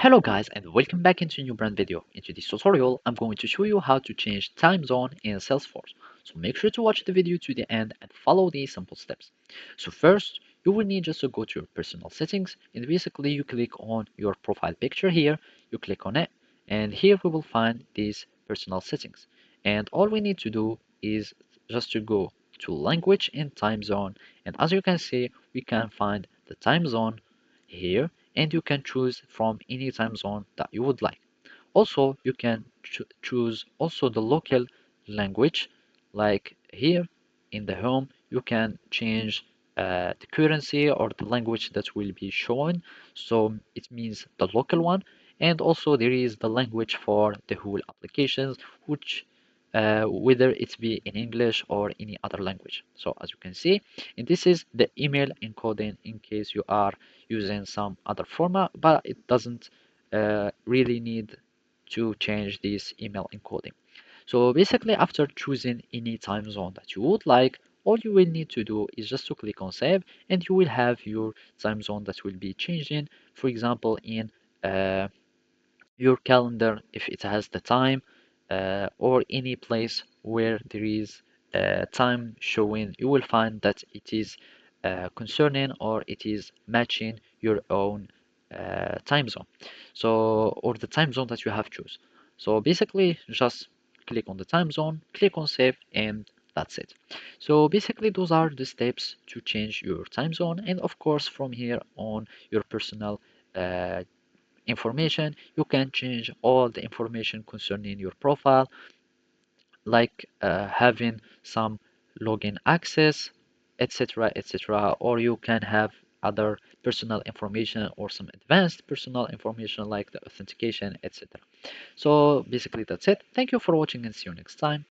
Hello guys and welcome back into a new brand video. In today's tutorial, I'm going to show you how to change time zone in Salesforce. So make sure to watch the video to the end and follow these simple steps. So first, you will need just to go to your personal settings and basically you click on your profile picture here, you click on it and here we will find these personal settings. And all we need to do is just to go to language and time zone, and as you can see, we can find the time zone here and you can choose from any time zone that you would like. Also, you can choose also the local language, like here in the home, you can change the currency or the language that will be shown. So it means the local one. And also there is the language for the whole applications, which whether it be in English or any other language. So as you can see, and this is the email encoding in case you are using some other format, but it doesn't really need to change this email encoding. So basically, after choosing any time zone that you would like, all you will need to do is just to click on save, and you will have your time zone that will be changing. For example, in uh, your calendar, if it has the time, or any place where there is time showing, you will find that it is concerning or it is matching your own time zone. So, or the time zone that you have choose. So basically, just click on the time zone, click on save, and that's it. So basically, those are the steps to change your time zone. And of course, from here on, your personal uh, information, you can change all the information concerning your profile, like having some login access, etc., etc., or you can have other personal information or some advanced personal information like the authentication, etc. So basically that's it. Thank you for watching and see you next time.